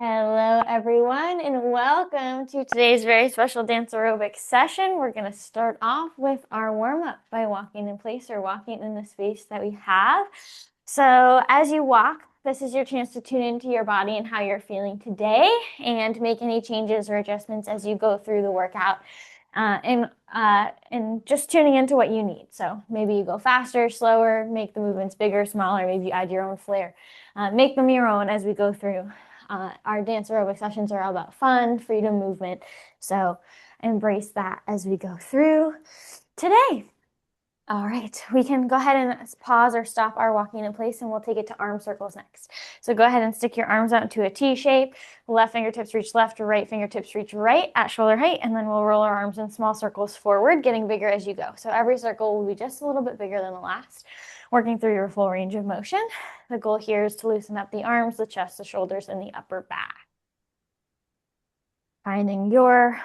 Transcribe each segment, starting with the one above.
Hello, everyone, and welcome to today's very special dance aerobics session. We're going to start off with our warm-up by walking in place or walking in the space that we have. So as you walk, this is your chance to tune into your body and how you're feeling today and make any changes or adjustments as you go through the workout. And just tuning into what you need. So maybe you go faster, slower, make the movements bigger, smaller, maybe you add your own flair. Make them your own as we go through. Our dance aerobic sessions are all about fun, freedom, movement. So embrace that as we go through today. All right, we can go ahead and pause or stop our walking in place, and we'll take it to arm circles next. So go ahead and stick your arms out into a T shape. Left fingertips reach left, right fingertips reach right at shoulder height, and then we'll roll our arms in small circles forward, getting bigger as you go. So every circle will be just a little bit bigger than the last, working through your full range of motion. The goal here is to loosen up the arms, the chest, the shoulders, and the upper back. Finding your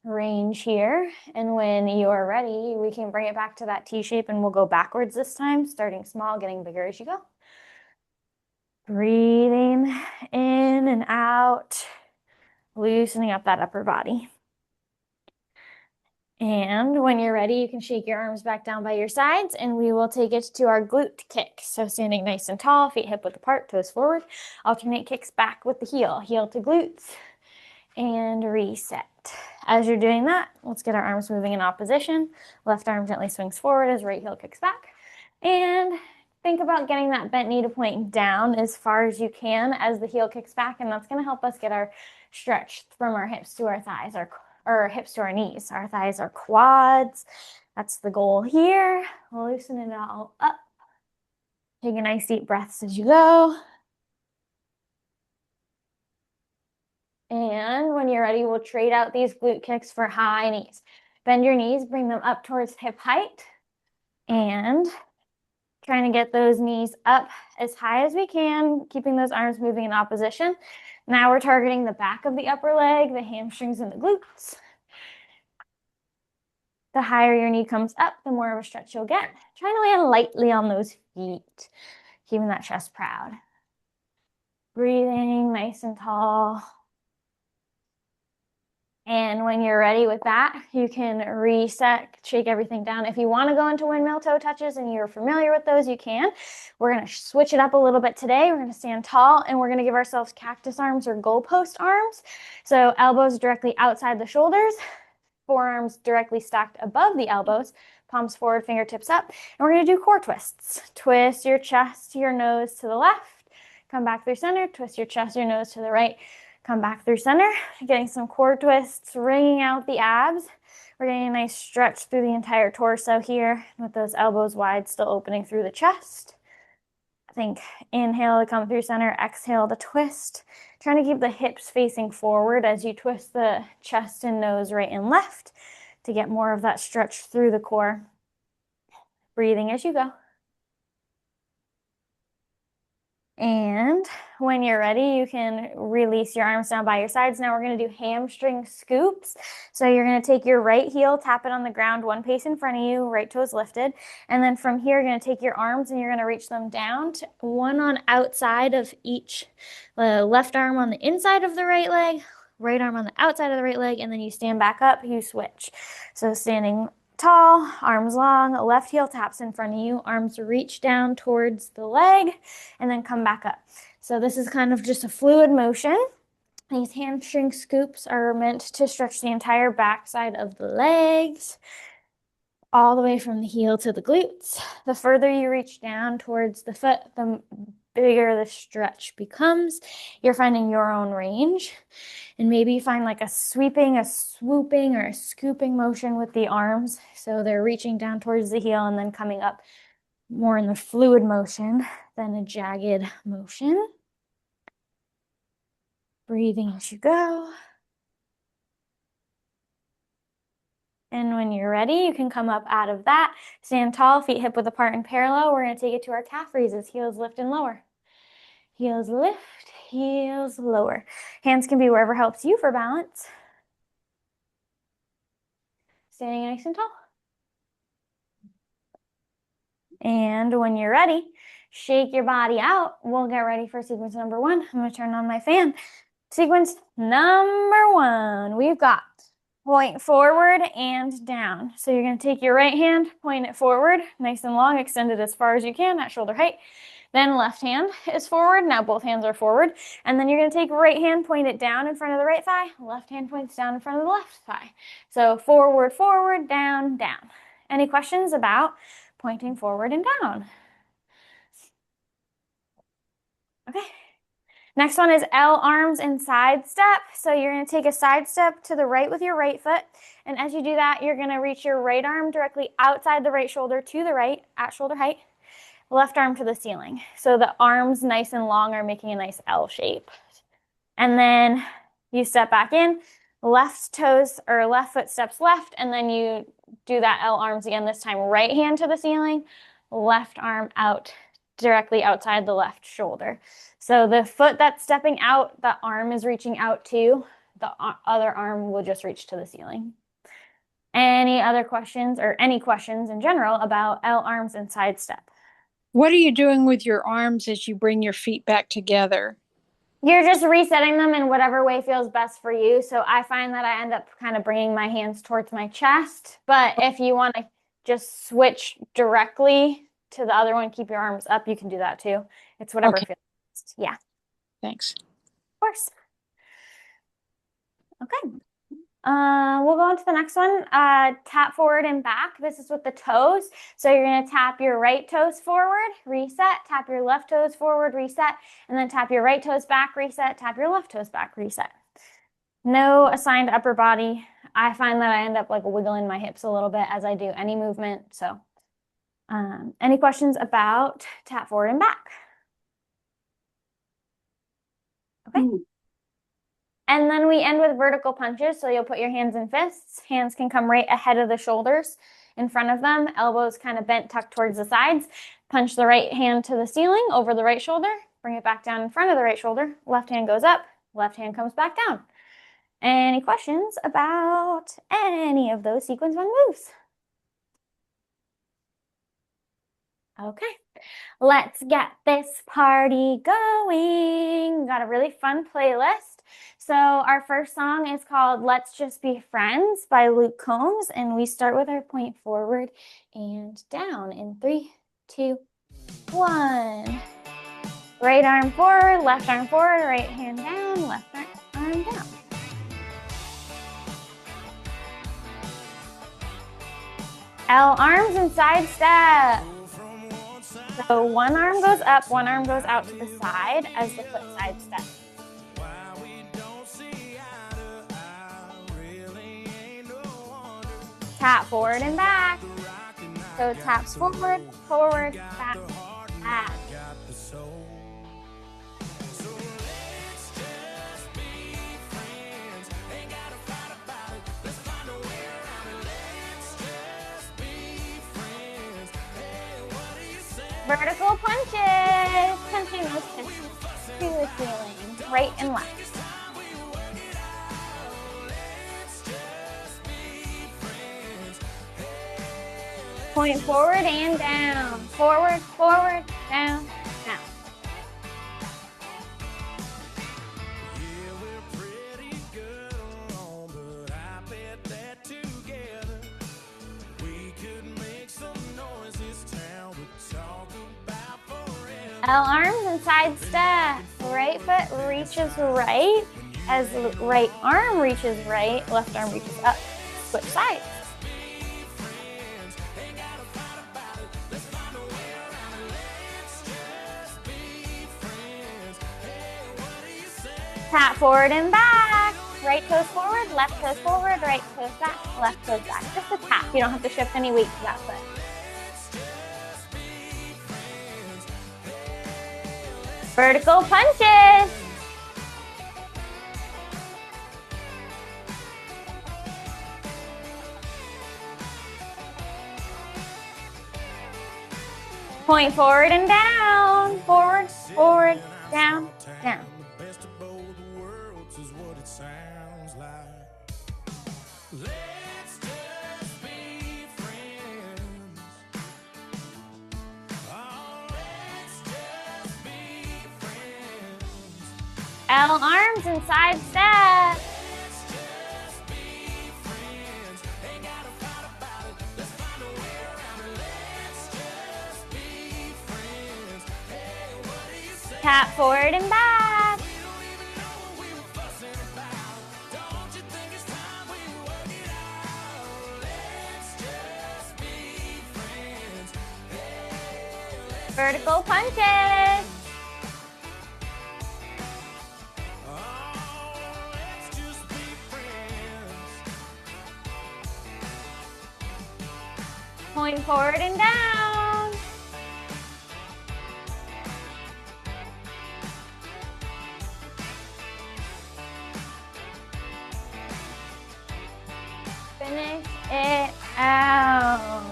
range here, and when you're ready, we can bring it back to that T shape, and we'll go backwards this time, starting small, getting bigger as you go. Breathing in and out, loosening up that upper body. And when you're ready, you can shake your arms back down by your sides, and we will take it to our glute kick. So standing nice and tall, feet hip width apart, toes forward. Alternate kicks back with the heel to glutes, and reset. As you're doing that, let's get our arms moving in opposition. Left arm gently swings forward as right heel kicks back. And think about getting that bent knee to point down as far as you can as the heel kicks back, and that's going to help us get our stretch from our hips to our thighs, or hips to our knees. Our thighs are quads. That's the goal here. Loosen it all up. Take a nice deep breaths as you go. And when you're ready, we'll trade out these glute kicks for high knees. Bend your knees, bring them up towards hip height, and trying to get those knees up as high as we can, keeping those arms moving in opposition. Now we're targeting the back of the upper leg, the hamstrings, and the glutes. The higher your knee comes up, the more of a stretch you'll get. Trying to land lightly on those feet, keeping that chest proud. Breathing nice and tall. And when you're ready with that, you can reset, shake everything down. If you want to go into windmill toe touches and you're familiar with those, you can. We're going to switch it up a little bit today. We're going to stand tall, and we're going to give ourselves cactus arms or goalpost arms. So elbows directly outside the shoulders, forearms directly stacked above the elbows, palms forward, fingertips up. And we're going to do core twists. Twist your chest, your nose to the left. Come back through center. Twist your chest, your nose to the right. Come back through center, getting some core twists, wringing out the abs. We're getting a nice stretch through the entire torso here with those elbows wide, still opening through the chest. I think inhale to come through center, exhale to twist. Trying to keep the hips facing forward as you twist the chest and nose right and left to get more of that stretch through the core. Breathing as you go. And when you're ready, you can release your arms down by your sides. Now we're going to do hamstring scoops. So you're going to take your right heel, tap it on the ground, one pace in front of you, right toes lifted. And then from here, you're going to take your arms and you're going to reach them down to one on outside of each. The left arm on the inside of the right leg, right arm on the outside of the right leg, and then you stand back up, you switch. So standing tall, arms long, left heel taps in front of you, arms reach down towards the leg, and then come back up. So this is kind of just a fluid motion. These hamstring scoops are meant to stretch the entire backside of the legs, all the way from the heel to the glutes. The further you reach down towards the foot, the bigger the stretch becomes. You're finding your own range. And maybe you find like a sweeping, a swooping, or a scooping motion with the arms. So they're reaching down towards the heel and then coming up more in the fluid motion than a jagged motion. Breathing as you go. And when you're ready, you can come up out of that. Stand tall, feet hip width apart and parallel. We're going to take it to our calf raises. Heels lift and lower. Heels lift, heels lower. Hands can be wherever helps you for balance. Standing nice and tall. And when you're ready, shake your body out. We'll get ready for sequence number 1. I'm going to turn on my fan. Sequence number 1, we've got point forward and down. So you're going to take your right hand, point it forward, nice and long, extend it as far as you can at shoulder height. Then left hand is forward. Now both hands are forward. And then you're going to take right hand, point it down in front of the right thigh. Left hand points down in front of the left thigh. So forward, forward, down, down. Any questions about pointing forward and down? Okay. Next one is L arms and side step. So you're going to take a side step to the right with your right foot. And as you do that, you're going to reach your right arm directly outside the right shoulder to the right at shoulder height. Left arm to the ceiling. So the arms nice and long are making a nice L shape. And then you step back in, left toes or left foot steps left, and then you do that L arms again, this time right hand to the ceiling, left arm out directly outside the left shoulder. So the foot that's stepping out, the arm is reaching out to, the other arm will just reach to the ceiling. Any other questions or any questions in general about L arms and side step? What are you doing with your arms as you bring your feet back together? You're just resetting them in whatever way feels best for you. So I find that I end up kind of bringing my hands towards my chest. But if you want to just switch directly to the other one, keep your arms up, you can do that too. It's whatever feels best. Yeah. Thanks. Of course. Okay. We'll go on to the next one. Tap forward and back. This is with the toes. So you're going to tap your right toes forward, reset, tap your left toes forward, reset, and then tap your right toes back, reset, tap your left toes back, reset. No assigned upper body. I find that I end up like wiggling my hips a little bit as I do any movement. So any questions about tap forward and back? Okay. And then we end with vertical punches. So you'll put your hands in fists. Hands can come right ahead of the shoulders in front of them. Elbows kind of bent, tucked towards the sides. Punch the right hand to the ceiling over the right shoulder. Bring it back down in front of the right shoulder. Left hand goes up. Left hand comes back down. Any questions about any of those sequence 1 moves? Okay. Let's get this party going. Got a really fun playlist. So our first song is called Let's Just Be Friends by Luke Combs. And we start with our point forward and down in 3, 2, 1. Right arm forward, right hand down, left arm down. L arms and side step. So one arm goes up, one arm goes out to the side as the foot side step. Tap forward and back. So taps forward, forward, back, back. Vertical punches, punching those fists to the ceiling, right and left. Point forward and down, forward, forward, down, down. L arms and side step. Right foot reaches right as the right arm reaches right, left arm reaches up. Switch sides. Tap forward and back. Right toes forward, left toes forward, right toes back, left toes back. Just a tap. You don't have to shift any weight to that foot. Vertical punches. Point forward and down. Forward, forward, down, down. L arms and side step. Tap forward and back. Vertical punches. Point forward and down. Finish it out.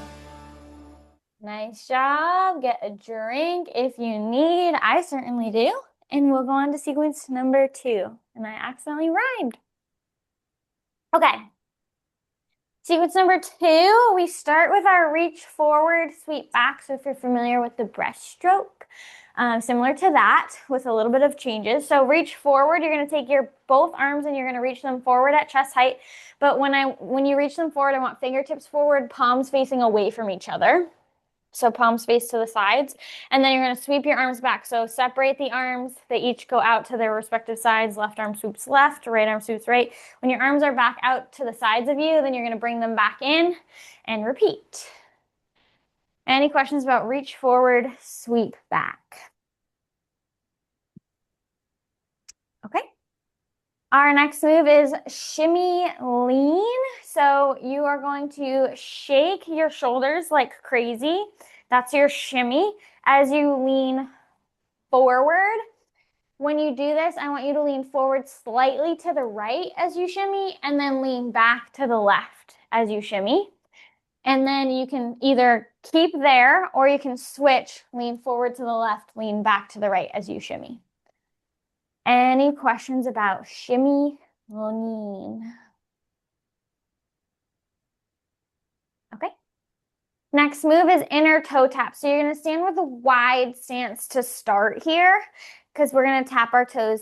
Nice job. Get a drink if you need. I certainly do. And we'll go on to sequence number 2. And I accidentally rhymed. Okay. Sequence number 2, we start with our reach forward, sweep back. So if you're familiar with the breaststroke, similar to that with a little bit of changes. So reach forward, you're going to take your both arms and you're going to reach them forward at chest height. But when you reach them forward, I want fingertips forward, palms facing away from each other. So palms face to the sides. And then you're going to sweep your arms back. So separate the arms. They each go out to their respective sides. Left arm swoops left, right arm swoops right. When your arms are back out to the sides of you, then you're going to bring them back in and repeat. Any questions about reach forward, sweep back? Okay. Our next move is shimmy lean. So you are going to shake your shoulders like crazy. That's your shimmy as you lean forward. When you do this, I want you to lean forward slightly to the right as you shimmy and then lean back to the left as you shimmy. And then you can either keep there or you can switch, lean forward to the left, lean back to the right as you shimmy. Any questions about shimmy lean? Okay. Next move is inner toe tap. So you're going to stand with a wide stance to start here because we're going to tap our toes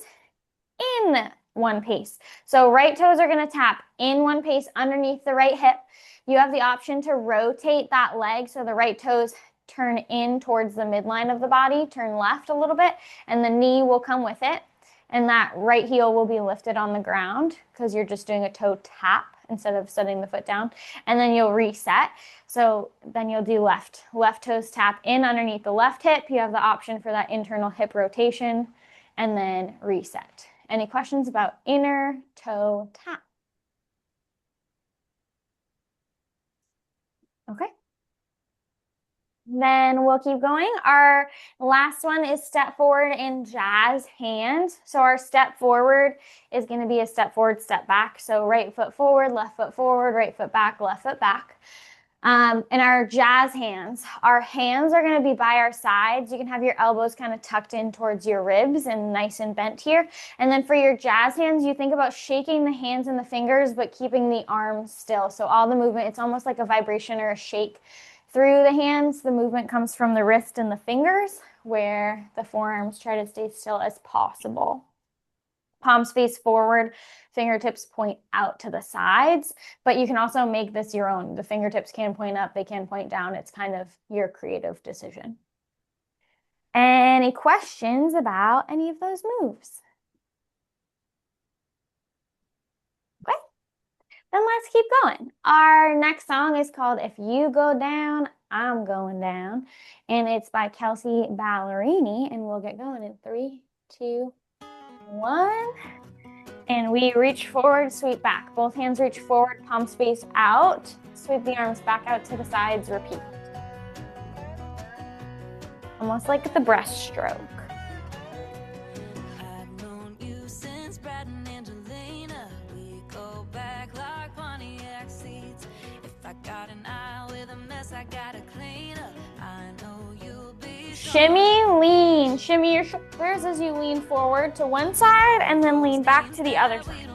in one pace. So right toes are going to tap in one pace underneath the right hip. You have the option to rotate that leg so the right toes turn in towards the midline of the body, turn left a little bit, and the knee will come with it. And that right heel will be lifted on the ground because you're just doing a toe tap instead of setting the foot down. And then you'll reset. So then you'll do left toes tap in underneath the left hip. You have the option for that internal hip rotation and then reset. Any questions about inner toe tap? Okay. Then we'll keep going. Our last one is step forward and jazz hands. So our step forward is going to be a step forward, step back. So right foot forward, left foot forward, right foot back, left foot back. And our jazz hands, our hands are going to be by our sides. You can have your elbows kind of tucked in towards your ribs and nice and bent here. And then for your jazz hands, you think about shaking the hands and the fingers, but keeping the arms still. So all the movement, it's almost like a vibration or a shake through the hands. The movement comes from the wrist and the fingers, where the forearms try to stay still as possible. Palms face forward, fingertips point out to the sides, but you can also make this your own. The fingertips can point up, they can point down. It's kind of your creative decision. Any questions about any of those moves? Okay, then let's keep going. Our next song is called If You Go Down, I'm Going Down, and it's by Kelsey Ballerini, and we'll get going in 3, 2, 1. And we reach forward, sweep back. Both hands reach forward, palms face out. Sweep the arms back out to the sides, repeat. Almost like the breaststroke. I've known you since Brad and Angelina. We go back like Pontiac seats. If I got an eye with a mess, I gotta clean up. I know you'll be shimmy, lean. Shimmy your shoulders as you lean forward to one side and then lean back to the other side.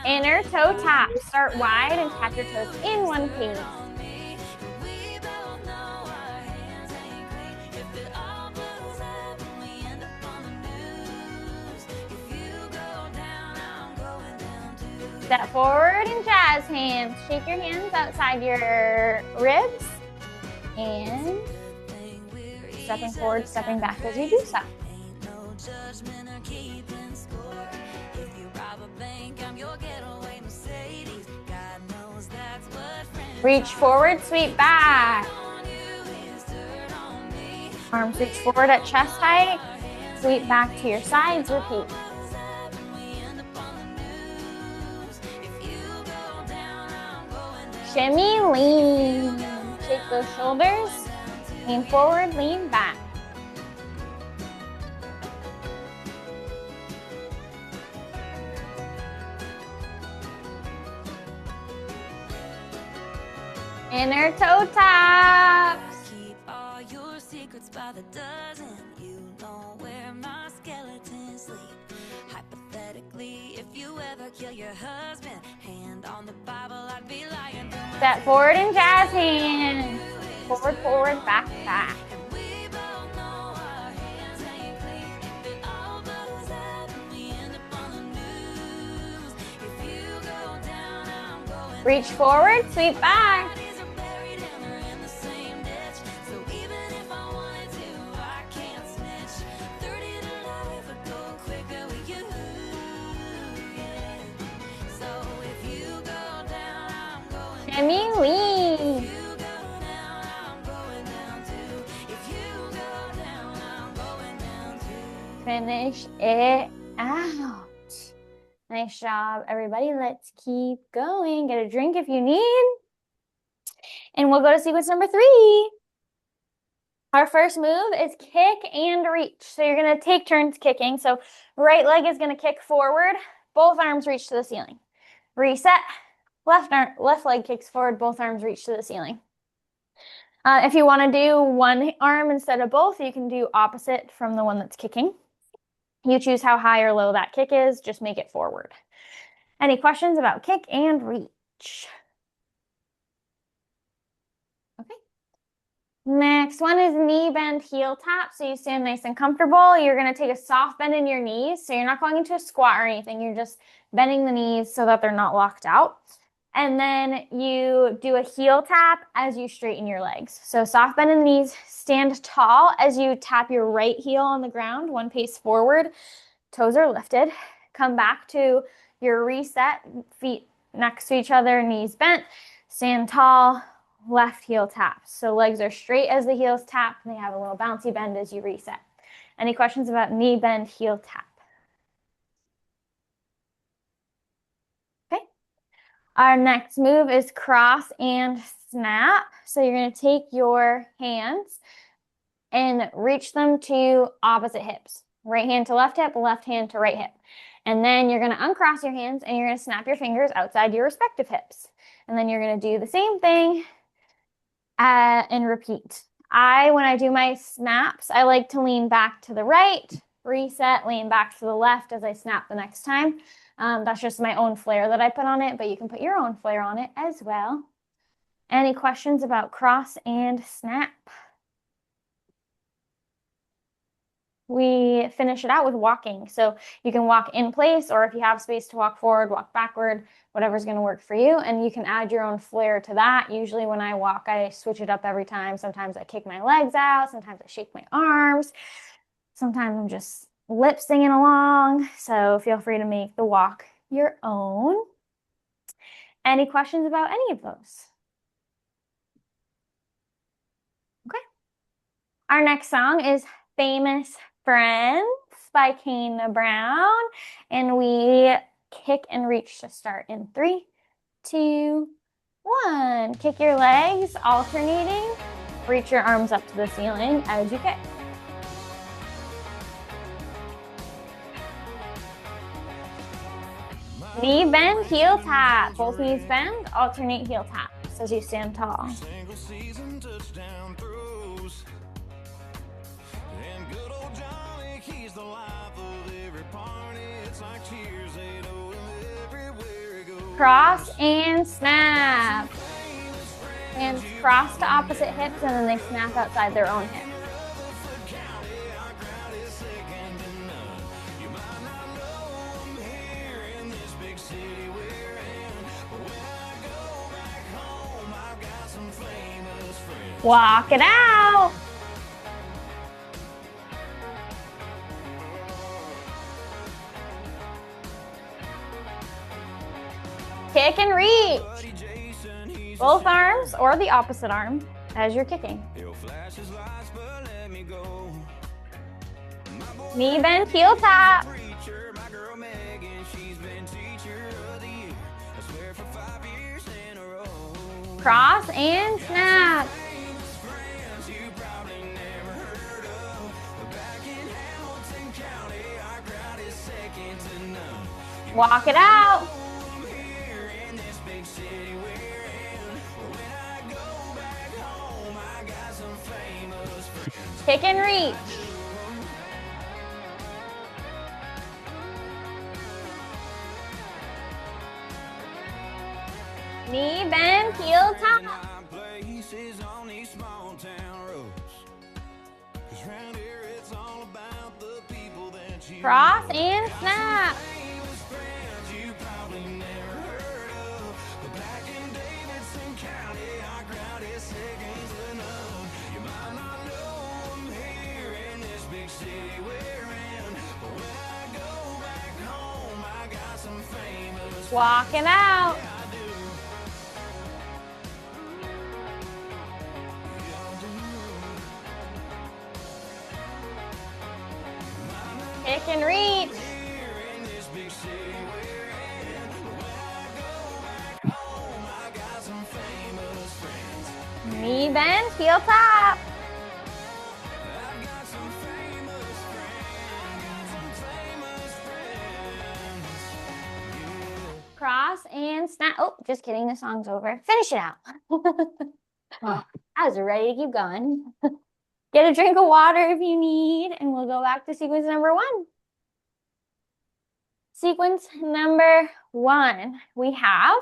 Inner toe tap. Start wide and tap your toes in one pace. Step forward and jazz hands. Shake your hands outside your ribs. And stepping forward, stepping back as you do so. Reach forward, sweep back. Arms reach forward at chest height. Sweep back to your sides, repeat. Shimmy, lean. Shake those shoulders. Lean forward, lean back. Inner toe taps. Keep all your secrets by the dozen. You know where my skeletons sleep. Hypothetically, if you ever kill your husband, hand on the Bible, I'd be lying. Step forward and jazz hands. Forward, forward, back, back. Reach forward, sweep back. Shimmy, lean. Finish it out. Nice job, everybody. Let's keep going. Get a drink if you need. And we'll go to sequence number 3. Our first move is kick and reach. So you're going to take turns kicking. So right leg is going to kick forward. Both arms reach to the ceiling. Reset. Left leg kicks forward. Both arms reach to the ceiling. If you want to do one arm instead of both, you can do opposite from the one that's kicking. You choose how high or low that kick is. Just make it forward. Any questions about kick and reach? Okay. Next one is knee bend, heel tap. So you stand nice and comfortable. You're going to take a soft bend in your knees. So you're not going into a squat or anything. You're just bending the knees so that they're not locked out. And then you do a heel tap as you straighten your legs. So soft bend in the knees, stand tall as you tap your right heel on the ground, one pace forward, toes are lifted. Come back to your reset, feet next to each other, knees bent, stand tall, left heel tap. So legs are straight as the heels tap, and they have a little bouncy bend as you reset. Any questions about knee bend, heel tap? Our next move is cross and snap. So you're going to take your hands and reach them to opposite hips. Right hand to left hip, left hand to right hip. And then you're going to uncross your hands and you're going to snap your fingers outside your respective hips. And then you're going to do the same thing and repeat. When I do my snaps, I like to lean back to the right, reset, lean back to the left as I snap the next time. That's just my own flair that I put on it, but you can put your own flair on it as well. Any questions about cross and snap? We finish it out with walking. So you can walk in place, or if you have space to walk forward, walk backward, whatever's going to work for you. And you can add your own flair to that. Usually when I walk, I switch it up every time. Sometimes I kick my legs out. Sometimes I shake my arms. Sometimes I'm just lip singing along. So feel free to make the walk your own. Any questions about any of those? Okay. Our next song is Famous Friends by Kane Brown. And we kick and reach to start in 3, 2, 1. Kick your legs, alternating. Reach your arms up to the ceiling as you kick. Knee bend, heel tap. Both knees bend, alternate heel taps as you stand tall. Cross and snap. Hands cross to opposite hips, and then they snap outside their own hips. Walk it out. Kick and reach. Both arms or the opposite arm as you're kicking. Knee bend, heel tap. Cross and snap. Walk it out. Kick and reach. Knee bend, heel tap. Cross and snap. Walking out. Kick and reach. Knee bend, heel tap. Cross and snap. Oh, just kidding. The song's over. Finish it out. I was ready to keep going. Get a drink of water if you need, and we'll go back to sequence number 1. Sequence number 1, we have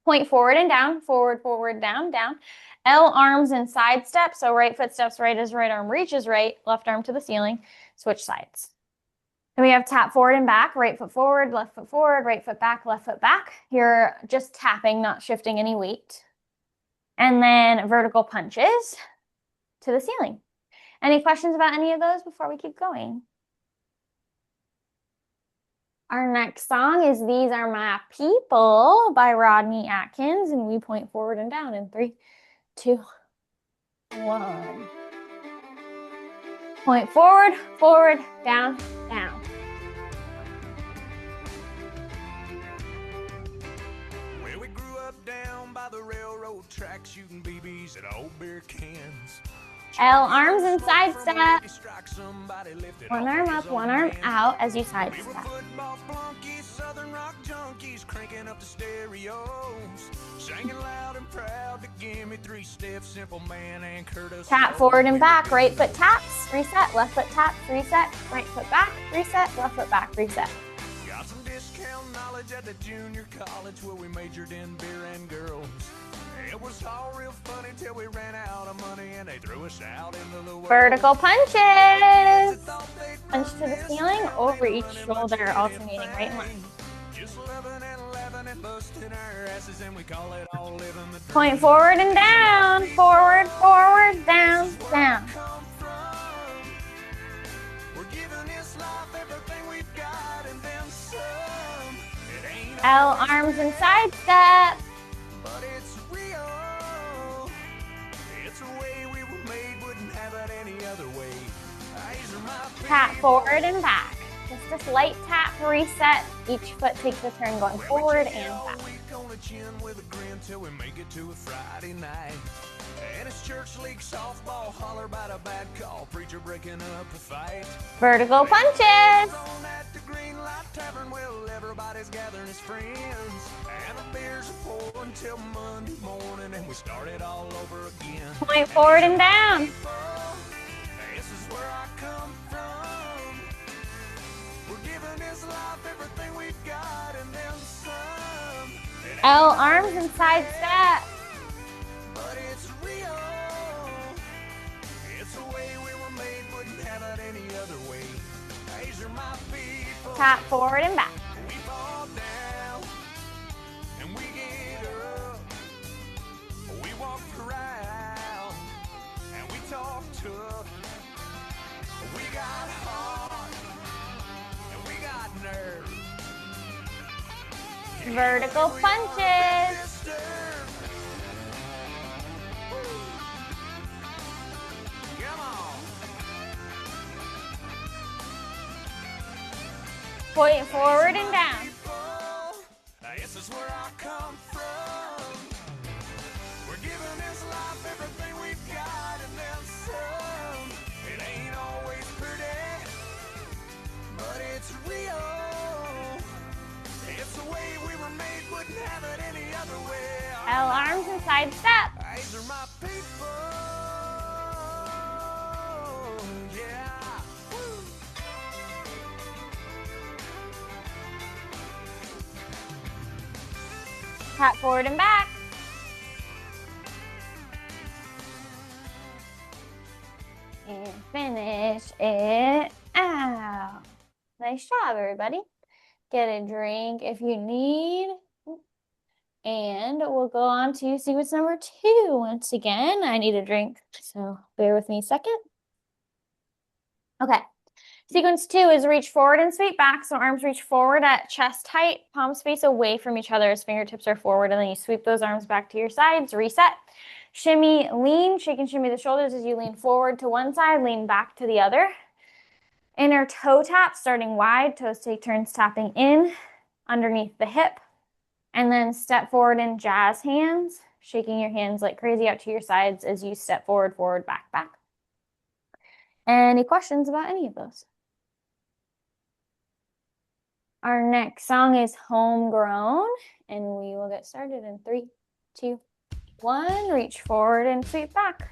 point forward and down, forward, forward, down, down. L arms and side step. So right foot steps right as right arm reaches right, left arm to the ceiling, switch sides. Then we have tap forward and back, right foot forward, left foot forward, right foot back, left foot back. You're just tapping, not shifting any weight. And then vertical punches to the ceiling. Any questions about any of those before we keep going? Our next song is These Are My People by Rodney Atkins, and we point forward and down in 3, 2, 1. Point forward, forward, down, down. Well, we grew up down by the railroad track, shooting BBs at old beer cans. L arms and side step. One arm up, one arm out as you side step. Football flunkies, Southern rock junkies, cranking up the stereos, singing loud and proud to give me 3 steps, Simple Man and Curtis. Tap forward and back, right foot taps, reset, left foot taps, reset, right foot back, reset, left foot back, reset. Got some discount knowledge at the junior college where we majored in beer and girls. It was all real funny till we ran out of money and they threw us out into the world. Vertical punches. Punch to the ceiling, over each shoulder, alternating right and left. Just 11 and busting our asses, and we call it all living the dream. Point forward and down, forward, forward, down, down. We're giving this life everything we've got and then some. It ain't L arms and side step. but it's real. It's a way we were made, wouldn't have it any other way. These are my Tap forward and back. Just a slight tap, reset. Each foot takes a turn going forward and back. week on a chin with a grin till we make it to a Friday night. And it's church league softball, holler about a bad call, preacher breaking up a fight. Vertical punches. On at the Green Light Tavern, well, everybody's gathering his friends. And the beers are pouring till Monday morning, and we start it all over again. Point forward and down. This is where I come from. We're giving this life everything we've got and then some. L, arms and side step. But it's real. It's the way we were made, wouldn't have it any other way. These are my people. Tap forward and back. We fall down and we get up. We walk around and we talk tough. We got heart and we got nerve. Vertical punches. Come on. Point forward and down. This is where I come from. We're giving this life everything we've got and then some. It ain't always pretty, but it's real. It's the way we were made, wouldn't have it any other way. L, arms and side step. These are my people. Yeah. Woo. Tap forward and back. And finish it out. Nice job, everybody. Get a drink if you need. And we'll go on to sequence number 2. Once again, I need a drink, so bear with me a second. Okay. Sequence 2 is reach forward and sweep back. So arms reach forward at chest height, palms face away from each other as fingertips are forward, and then you sweep those arms back to your sides, reset. Shimmy, lean, shake and shimmy the shoulders as you lean forward to one side, lean back to the other. Inner toe tap, starting wide, toes take turns tapping in underneath the hip. And then step forward in jazz hands, shaking your hands like crazy out to your sides as you step forward, forward, back, back. Any questions about any of those? Our next song is Homegrown, and we will get started in 3, 2, 1. Reach forward and sweep back.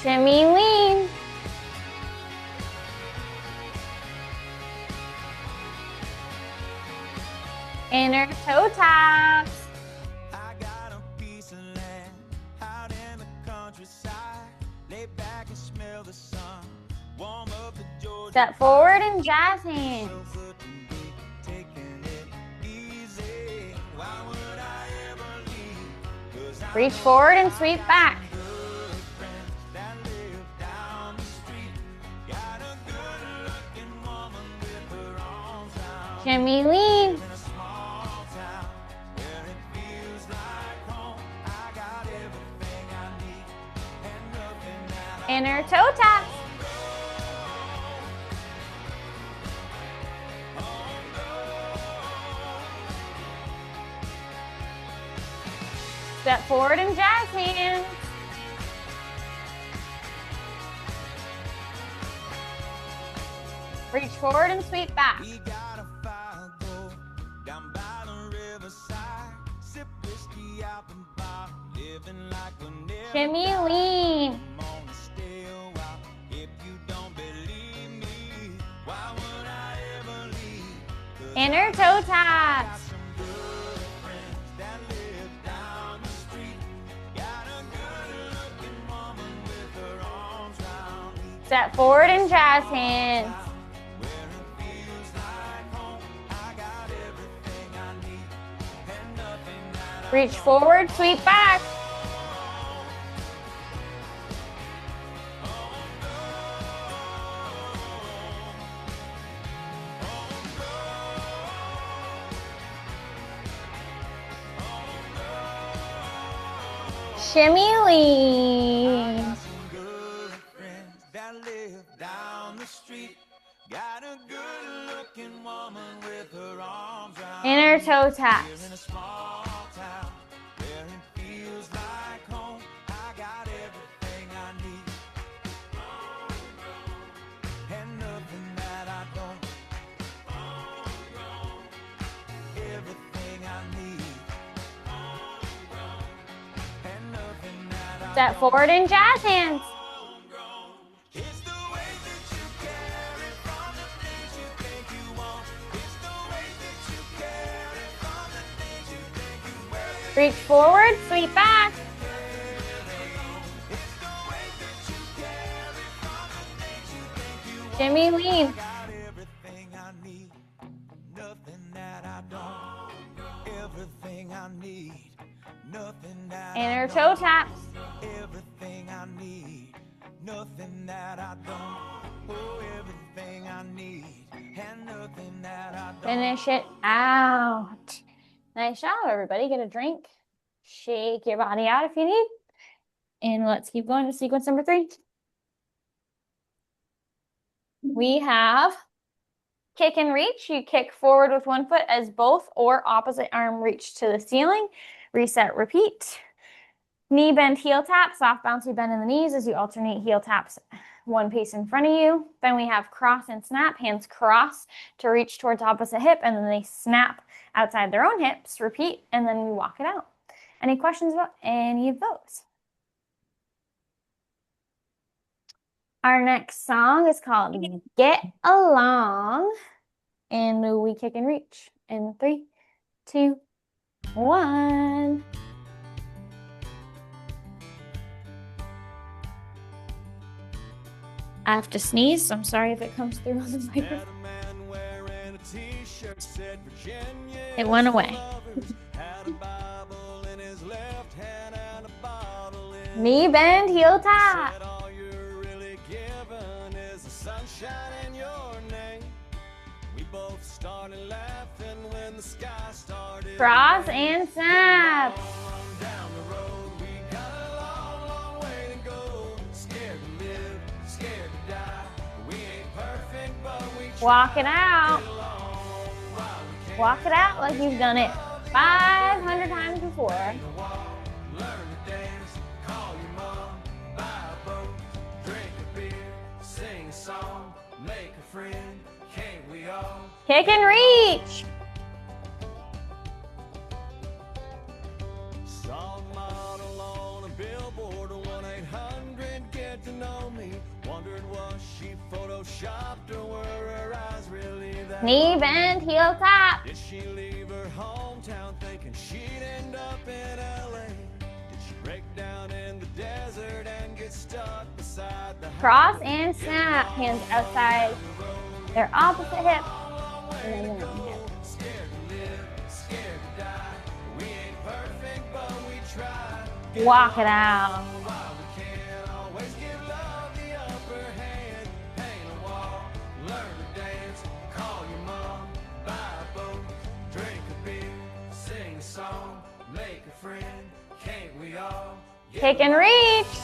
Shimmy, lean. Inner toe taps. I got a piece of land out in the countryside. Lay back and smell the sun. Warm up the Georgia. Step forward and jazz hands. So good to be taking it easy. Why would I ever leave? 'Cause I Reach forward and sweep back. good friends that live down the street. Got a good-looking woman with her arms out. Shimmy, lean. In a small town where it feels like home. I got everything I need and nothing that I Inner toe taps. Step forward and jazz hands. Reach forward and sweep back. We got a fire go down by the riverside. Sip whiskey out the bar, living like we're never Shimmy, lean. Come on and stay a while. If you don't believe me, why would I ever leave? 'Cause Inner toe I got taps. some good friends that live down the street. Got a good-looking woman with her arms round me. Step forward and jazz hands. Where it feels like home. I got everything I need and nothing that I Reach forward, sweep back. Shimmy, lean. got some good friends that live down the street. Got a good-looking woman with her arms round Inner me. toe Here taps. in a small town where it feels like home. I got everything I need and nothing that I don't. Everything I need and nothing that I Step forward and jazz hands. Reach forward, sweep back. Shimmy, lean. Got everything I need, nothing that I don't. Everything I need, nothing that Inner I toe don't. taps. Everything I need, nothing that I don't. Oh, everything I need, and nothing that I don't. Finish it out. Nice job, everybody. Get a drink. Shake your body out if you need. And let's keep going to sequence number 3. We have kick and reach. You kick forward with one foot as both or opposite arm reach to the ceiling. Reset, repeat. Knee bend, heel tap, soft bouncy bend in the knees as you alternate heel taps one pace in front of you. Then we have cross and snap, hands cross to reach towards opposite hip, and then they snap outside their own hips. Repeat, and then we walk it out. Any questions about any of those? Our next song is called Get Along, and we kick and reach in 3, 2, 1. I have to sneeze, so I'm sorry if it comes through on the microphone. It went away. Knee bend, heel tap. Cross and snap. Walk it out. Walk it out like you've done it 500 times before. Kick and reach. Saw a model on a billboard, 1-800 get to know me. Wondered was she photoshopped or were her eyes really that? Knee bend, heel tap. Did she leave her hometown thinking she'd end up in LA? Did she break down in the desert and get stuck beside the Cross and snap. Hands outside their opposite hip. And then your own hip. Scared to live, scared to die. We ain't perfect, but we try. Walk it out. While we can always give love the upper hand. Paint a wall, learn to dance, call your mom, buy a boat, drink a beer, sing a song, make a friend. Can't we all Kick and reach.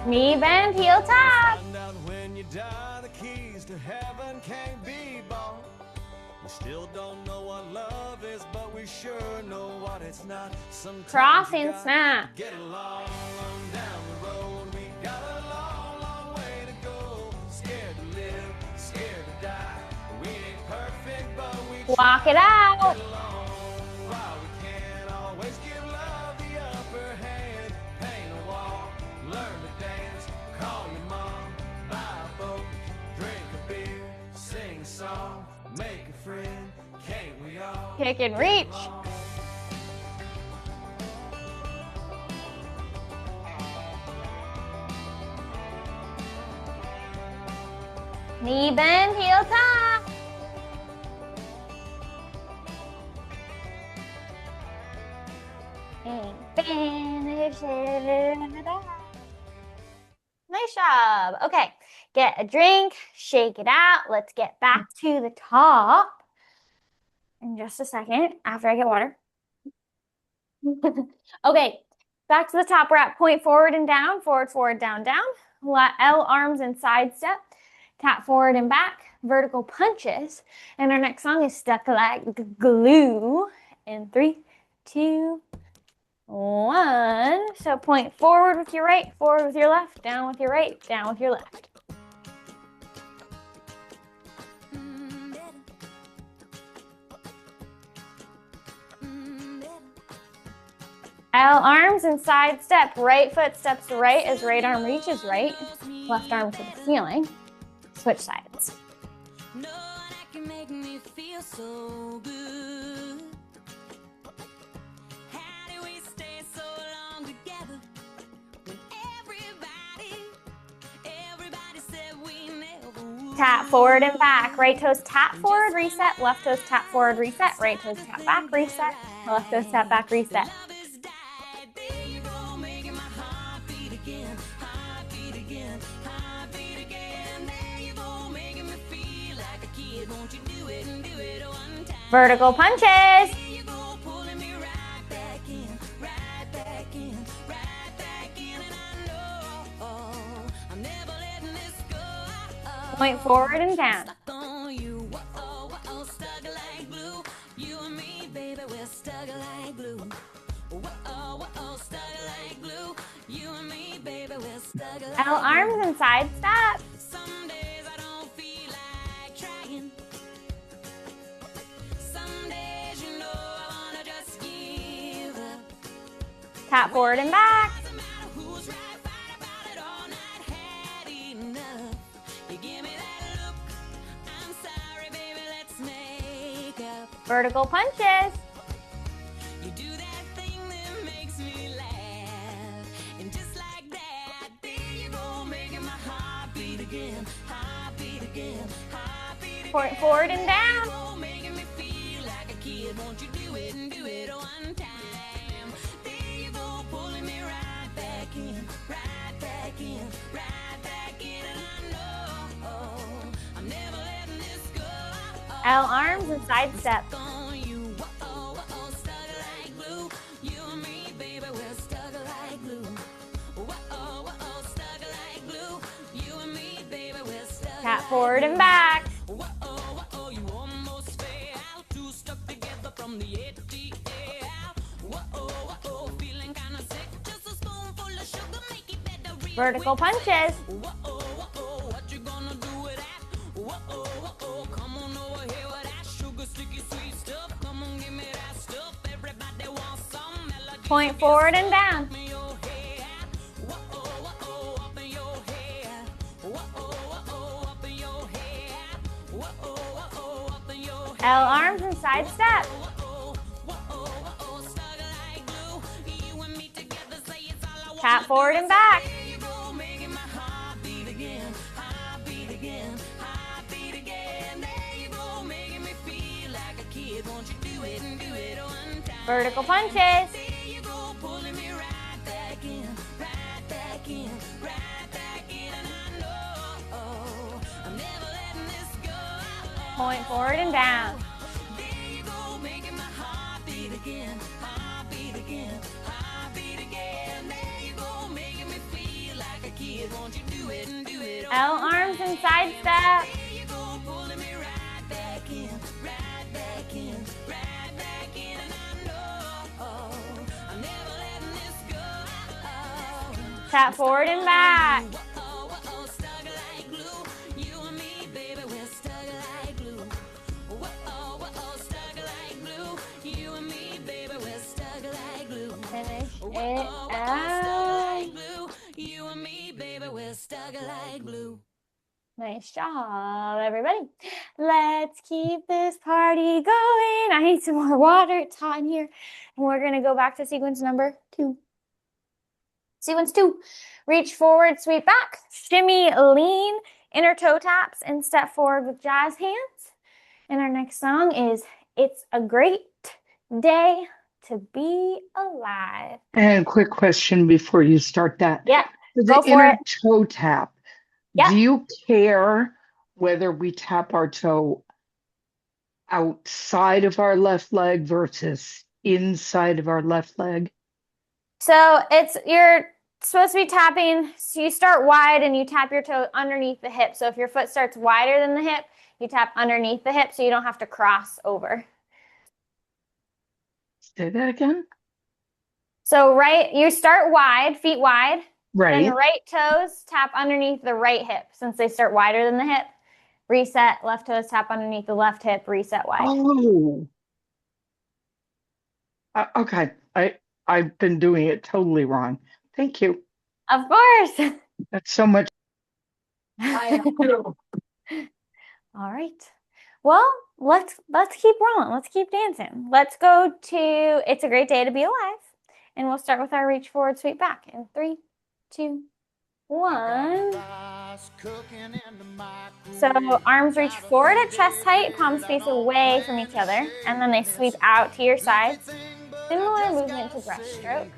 Knee bend, heel tap. find out when you die the keys to heaven can't be bought? We still don't know what love is, but we sure know what it's not. Sometimes Cross you and gotta snap. get along down the road. We got a long, long way to go. Scared to live, scared to die. We ain't perfect, but we Walk it out. get along while we can. Always give love the upper hand. Paint a wall, learn to dance, call your mom, buy a boat, drink a beer, sing a song, make a friend. Can't we all? Kick and reach. Knee bend, heel tap. And finish it out. Nice job. Okay, get a drink, shake it out. Let's get back to the top in just a second after I get water. Okay, back to the top. We're at point forward and down, forward, forward, down, down. L arms and side step. Tap forward and back, vertical punches. And our next song is Stuck Like Glue in 3, 2, 1. So point forward with your right, forward with your left, down with your right, down with your left. L arms and side step. Right foot steps to right as right arm reaches right. Left arm to the ceiling. Switch sides. No one that can make me feel so good. How do we stay so long together when everybody said we never would? Tap forward and back. Right toes tap forward, reset. Left toes tap forward, reset. Right toes tap back, reset. Left toes tap back, reset. Vertical punches. Point forward and down. L arms and side step. Some days I don't feel like trying. Some days, you know, I wanna just give up. Tap forward and back. Doesn't matter who's right, fight about it all night, had enough. You give me that look, I'm sorry, baby, let's make up. Vertical punches. You do that thing that makes me laugh, and just like that, there you go, making my heart beat again, heart beat again, heart beat again. Point forward and down. Oh, making me feel like a kid. Won't you do it and do it one time? There you go, pulling me right back in, right back in, right back in, and I know I'm never letting this go. L arms and side step. On you, stuck like glue. You and me, baby, we're stuck like glue. Stuck like glue. You and me, baby, we're stuck. Tap forward and back. You almost fell out, two stuck together from the ATL. Feeling kinda sick, just a spoonful of sugar, make it better. Vertical punches. What you gonna do with that? Come on over here with that sugar, sticky, sweet stuff. Come on, give me that stuff. Everybody wants some melody. Point forward and down. Up in your head. Up in your head. Up in your head. Up in your head. L arms and side step. Stuck like glue. You and me together, say it's all I want. Tap forward and back. There you go, making my heart beat again, heart beat again, heart beat again. There you go, making me feel like a kid. Won't you do it and do it one time? Vertical punches. There you go, pulling me right back in, right back in, right back in, and I know I'm never letting this go. Point forward and down. There you go, making my heart beat again, heart beat again, heart beat again. There you go, making me feel like a kid. Won't you do it and do it? L arms and side step. There you go, pulling me right back in, right back in, right back in, and I know I'm never letting this go. Tap forward and back. Stuck like glue. You and me, baby, we're stuck like glue. Stuck like glue. You and me, baby, we're stuck like glue. Finish it Stuck out. like glue. You and me, baby, we're stuck like glue. Nice job, everybody. Let's keep this party going. I need some more water. It's hot in here. And we're going to go back to sequence number 2. Sequence 2. Reach forward, sweep back. Shimmy, lean, inner toe taps, and step forward with jazz hands. And our next song is It's a Great Day to Be Alive. And a quick question before you start that. Yeah, For go the for inner it. toe tap, Yeah. do you care whether we tap our toe outside of our left leg versus inside of our left leg? So you're supposed to be tapping, so you start wide and you tap your toe underneath the hip. So if your foot starts wider than the hip, you tap underneath the hip so you don't have to cross over. Say that again? So you start wide, feet wide, then Right. right toes tap underneath the right hip since they start wider than the hip. Reset, left toes tap underneath the left hip, reset wide. Oh. Okay. I've been doing it totally wrong. Thank you. Of course. That's so much. All right. Well, let's keep rolling. Let's keep dancing. Let's go to It's a Great Day to Be Alive. And we'll start with our reach forward, sweep back in 3, 2, 1. So arms reach forward at chest height, palms face away from each other, and then they sweep out to your sides. Similar movement to breaststroke.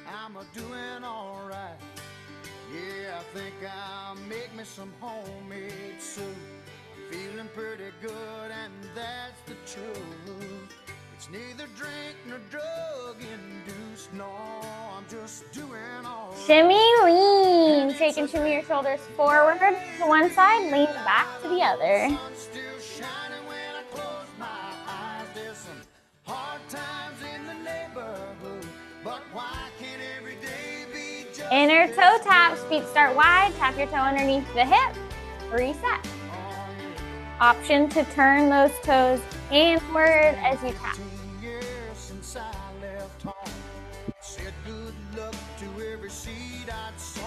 I'm doing all right. Yeah, I think I'll make me some homemade soup. Feeling pretty good, and that's the truth. It's neither drink nor drug induced. No, I'm just doing all right. Shimmy, lean. Shake and shimmy your shoulders forward to one side, lean back to the other. Still shining when I close my eyes. There's some hard times in the neighborhood, but why can't every day be just Inner toe taps, feet start wide, tap your toe underneath the hip, reset. Option to turn those toes inward as you tap. 15 years since I left home. Said good luck to every seed I'd sown.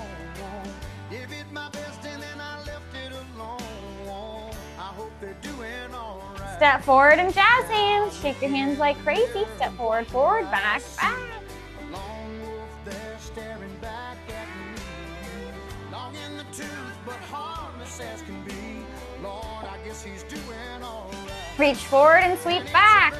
Give it my best and then I left it alone. I hope they're doing all right. Step forward and jazz hands. Shake your hands like crazy. Step forward, forward, back, back. Lone wolf there staring back at me. Long in the tooth, but harmless as can be. Lord, I guess he's doing all right. Reach forward and sweep back.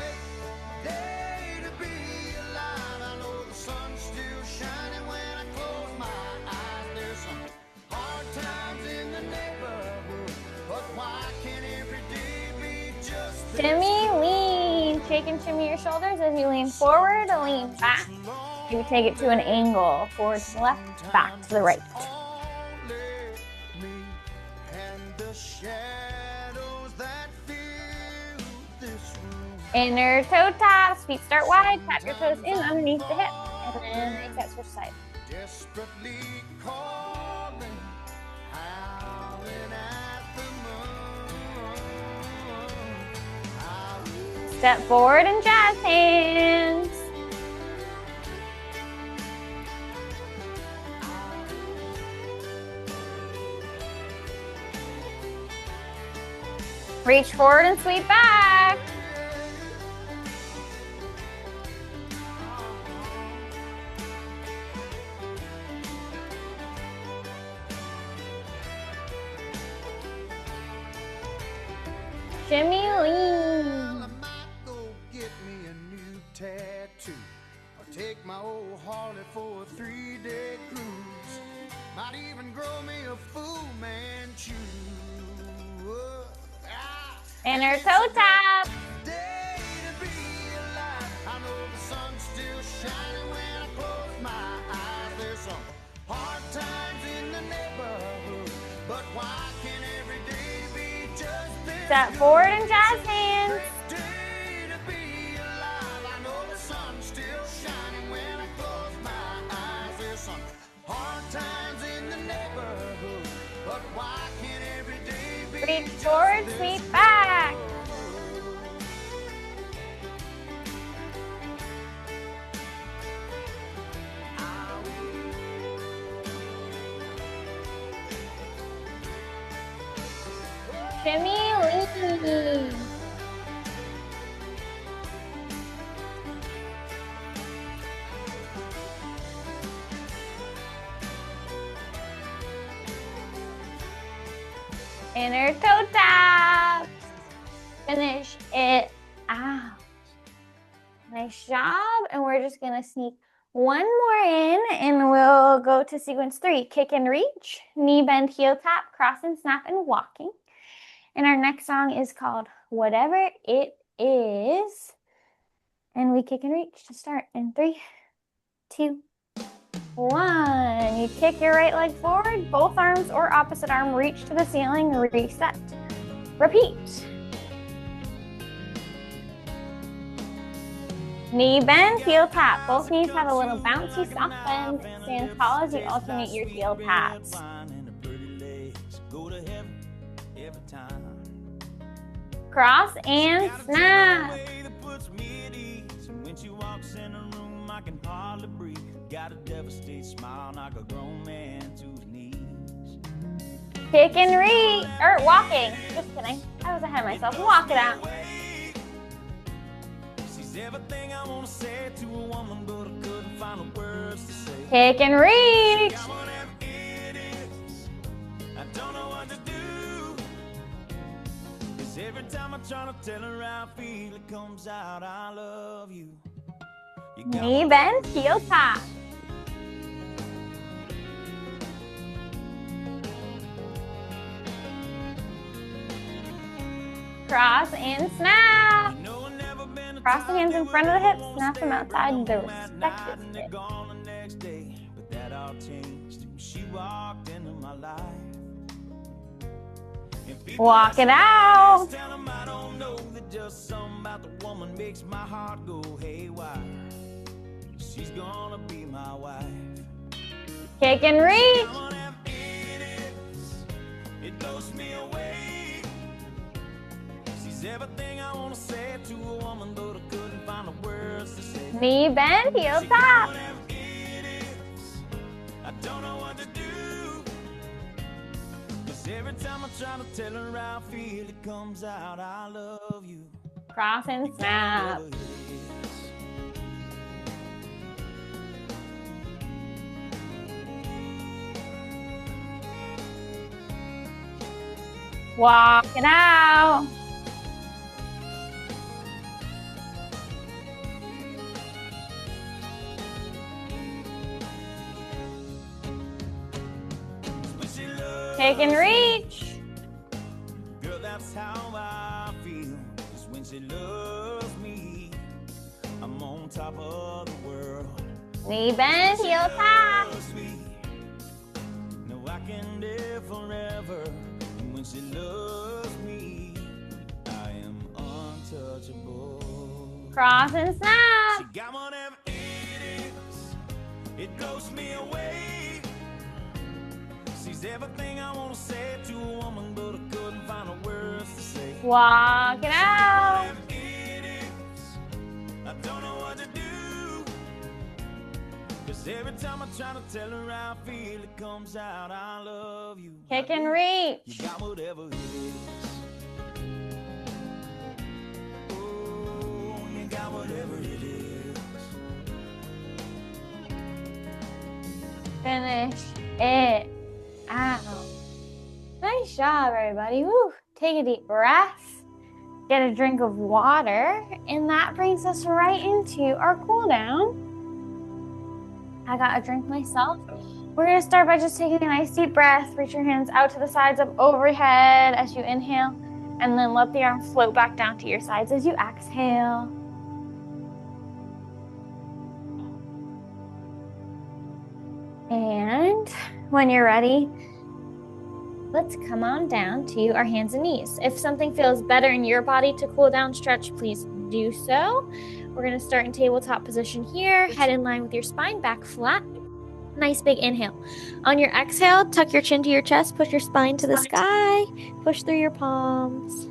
Day to be alive. I know the sun's still shining when I close my eyes. There's some hard times in the neighborhood, but why can't every day be just this? Shimmy, lean. Shake and shimmy your shoulders as you lean forward, lean back. You take it to an angle, forward to the left, back to the right. Only me and the shadows that fill this room. Inner toe taps, feet start wide, tap your toes in underneath the hip, and then reset, switch side. Desperately calling, howling at the moon. Step forward and jazz hands. Reach forward and sweep back. Shimmy, lean. Well, I might go get me a new tattoo, or take my old Harley for a 3-day cruise. Might even grow me a Fu Manchu. Inner toe tap. Day to be alive. I know the sun's still shining when I close my eyes. There's some hard times in the neighborhood, but why can't every day be just this? Step forward and jazz hands. Great day to be alive. I know the sun's still shining when I close my eyes. There's some hard times in the neighborhood, but why can't every day be Reach just forward, this? sweep back. Shimmy, lean. Inner toe taps. Finish it out. Nice job. And we're just gonna sneak one more in and we'll go to sequence 3. Kick and reach, knee bend, heel tap, cross and snap and walking. And our next song is called Whatever It Is. And we kick and reach to start in 3, 2, 1. You kick your right leg forward, both arms or opposite arm reach to the ceiling, reset. Repeat. Knee bend, heel tap. Both knees have a little bouncy soft bend. Stand tall as you alternate your heel taps. Cross and snap. can hardly breathe. Got a devastated smile, knock a grown man to his knees. Kick and reach, or walking. Just kidding. I was ahead of myself. Walk it out. She's everything I want to say to a woman, but I couldn't find the words to say. Kick and reach. Got whatever it is, I don't know what to do. 'Cause every time I try to tell her how I feel, it comes out, I love you. Knee bend, heel tap. Cross and snap. Cross the hands in front of the hips, snap them outside the respective hip. But that all changed when she walked into my life. Walk it out. Tell them I don't know that just something about the woman makes my heart go haywire. She's gonna be my wife. Kick and reach. It blows me away. She's everything I want to say to a woman, but I couldn't find the words to say. Knee bend, heel tap. I don't know what to do. 'Cause every time I try to tell her how I feel, it comes out, I love you. Cross and snap. Walk it out. Kick and reach. Girl, that's how I feel. 'Cause when she loves me, I'm on top of the world. Knee bend, heel tap. Loves me. No, I can live forever. And when she loves me, I am untouchable. Cross and She snap. got whatever it is. It blows me away. She's everything I want to say to a woman, but I couldn't find the words to say. Walk it out. Whatever it is, I don't know what to do. 'Cause every time I try to tell her how I feel, it comes out, I love you. Kick and reach. You got whatever it is. Oh, you got whatever it is. Finish it out. Nice job, everybody. Woo. Take a deep breath. Get a drink of water. And that brings us right into our cool down. I got a drink myself. We're going to start by just taking a nice deep breath. Reach your hands out to the sides, up overhead as you inhale. And then let the arms float back down to your sides as you exhale. And when you're ready, let's come on down to our hands and knees. If something feels better in your body to cool down, stretch, please do so. We're going to start in tabletop position here. Head in line with your spine, back flat. Nice big inhale. On your exhale, tuck your chin to your chest, push your spine to the sky, push through your palms.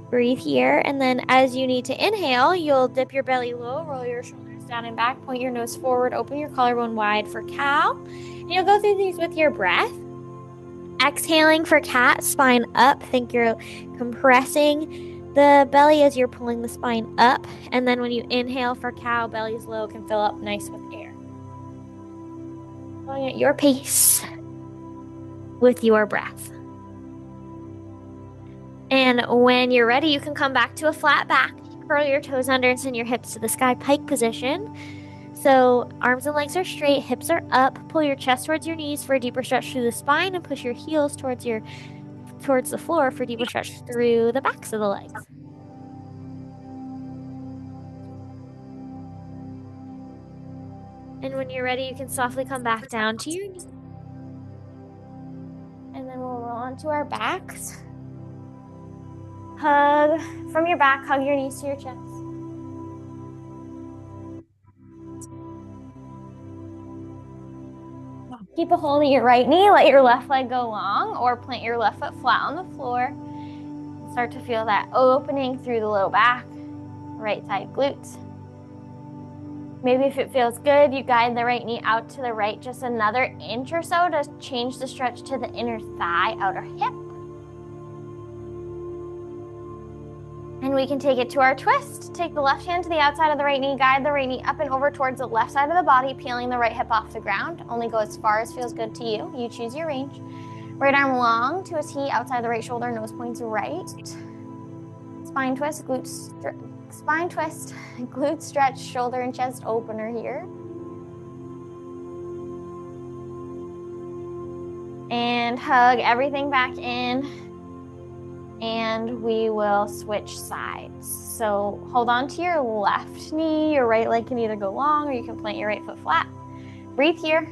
Breathe here, and then as you need to inhale, you'll dip your belly low, roll your shoulders down and back, point your nose forward, open your collarbone wide for cow. And you'll go through these with your breath. Exhaling for cat, spine up. Think you're compressing the belly as you're pulling the spine up. And then when you inhale for cow, belly's low, can fill up nice with air. Going at your pace with your breath. And when you're ready, you can come back to a flat back. Curl your toes under and send your hips to the sky, pike position. So arms and legs are straight, hips are up. Pull your chest towards your knees for a deeper stretch through the spine, and push your heels towards the floor for a deeper stretch through the backs of the legs. And when you're ready, you can softly come back down to your knees. And then we'll roll onto our backs. Hug from your back, hug your knees to your chest. Keep a hold of your right knee, let your left leg go long, or plant your left foot flat on the floor. Start to feel that opening through the low back, right side glutes. Maybe if it feels good, you guide the right knee out to the right just another inch or so to change the stretch to the inner thigh, outer hip. And we can take it to our twist. Take the left hand to the outside of the right knee, guide the right knee up and over towards the left side of the body, peeling the right hip off the ground. Only go as far as feels good to you. You choose your range. Right arm long to a T, outside the right shoulder, nose points right. Spine twist, spine twist, glute stretch, shoulder and chest opener here. And hug everything back in. And we will switch sides. So hold on to your left knee. Your right leg can either go long or you can plant your right foot flat. Breathe here.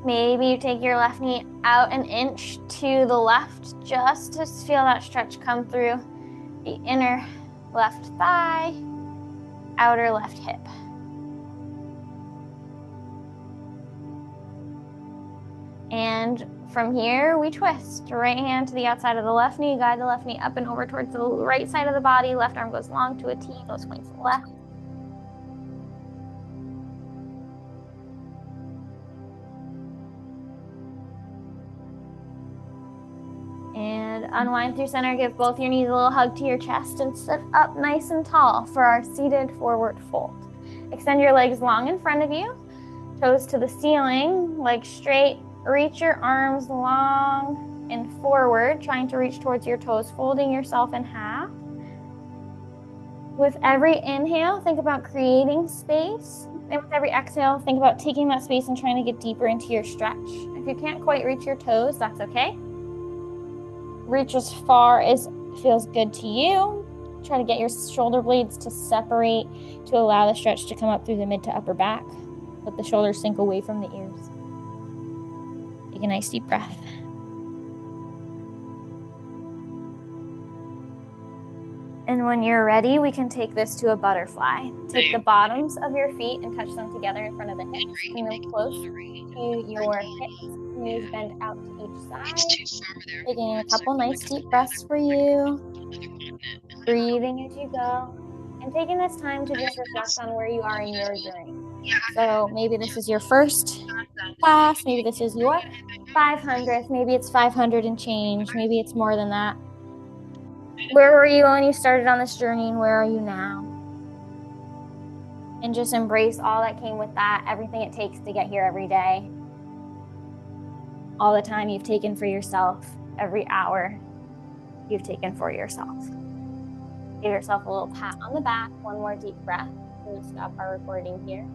Maybe you take your left knee out an inch to the left just to feel that stretch come through the inner left thigh, outer left hip. And from here, we twist. Right hand to the outside of the left knee, guide the left knee up and over towards the right side of the body. Left arm goes long to a T, nose points left. And unwind through center, give both your knees a little hug to your chest and sit up nice and tall for our seated forward fold. Extend your legs long in front of you, toes to the ceiling, legs straight. Reach your arms long and forward, trying to reach towards your toes, folding yourself in half. With every inhale, think about creating space. And with every exhale, think about taking that space and trying to get deeper into your stretch. If you can't quite reach your toes, that's okay. Reach as far as feels good to you. Try to get your shoulder blades to separate to allow the stretch to come up through the mid to upper back. Let the shoulders sink away from the ears. Take a nice deep breath. And when you're ready, we can take this to a butterfly. Take the bottoms of your feet and touch them together in front of the hips. Bring them close to your hips. Knees bend out to each side. Taking a couple nice deep breaths for you. Breathing as you go. And taking this time to just reflect on where you are in your journey. So maybe this is your first class. Maybe this is your 500th. Maybe it's 500 and change. Maybe it's more than that. Where were you when you started on this journey and where are you now? And just embrace all that came with that, everything it takes to get here every day. All the time you've taken for yourself, every hour you've taken for yourself. Give yourself a little pat on the back, one more deep breath. I'm going to stop our recording here.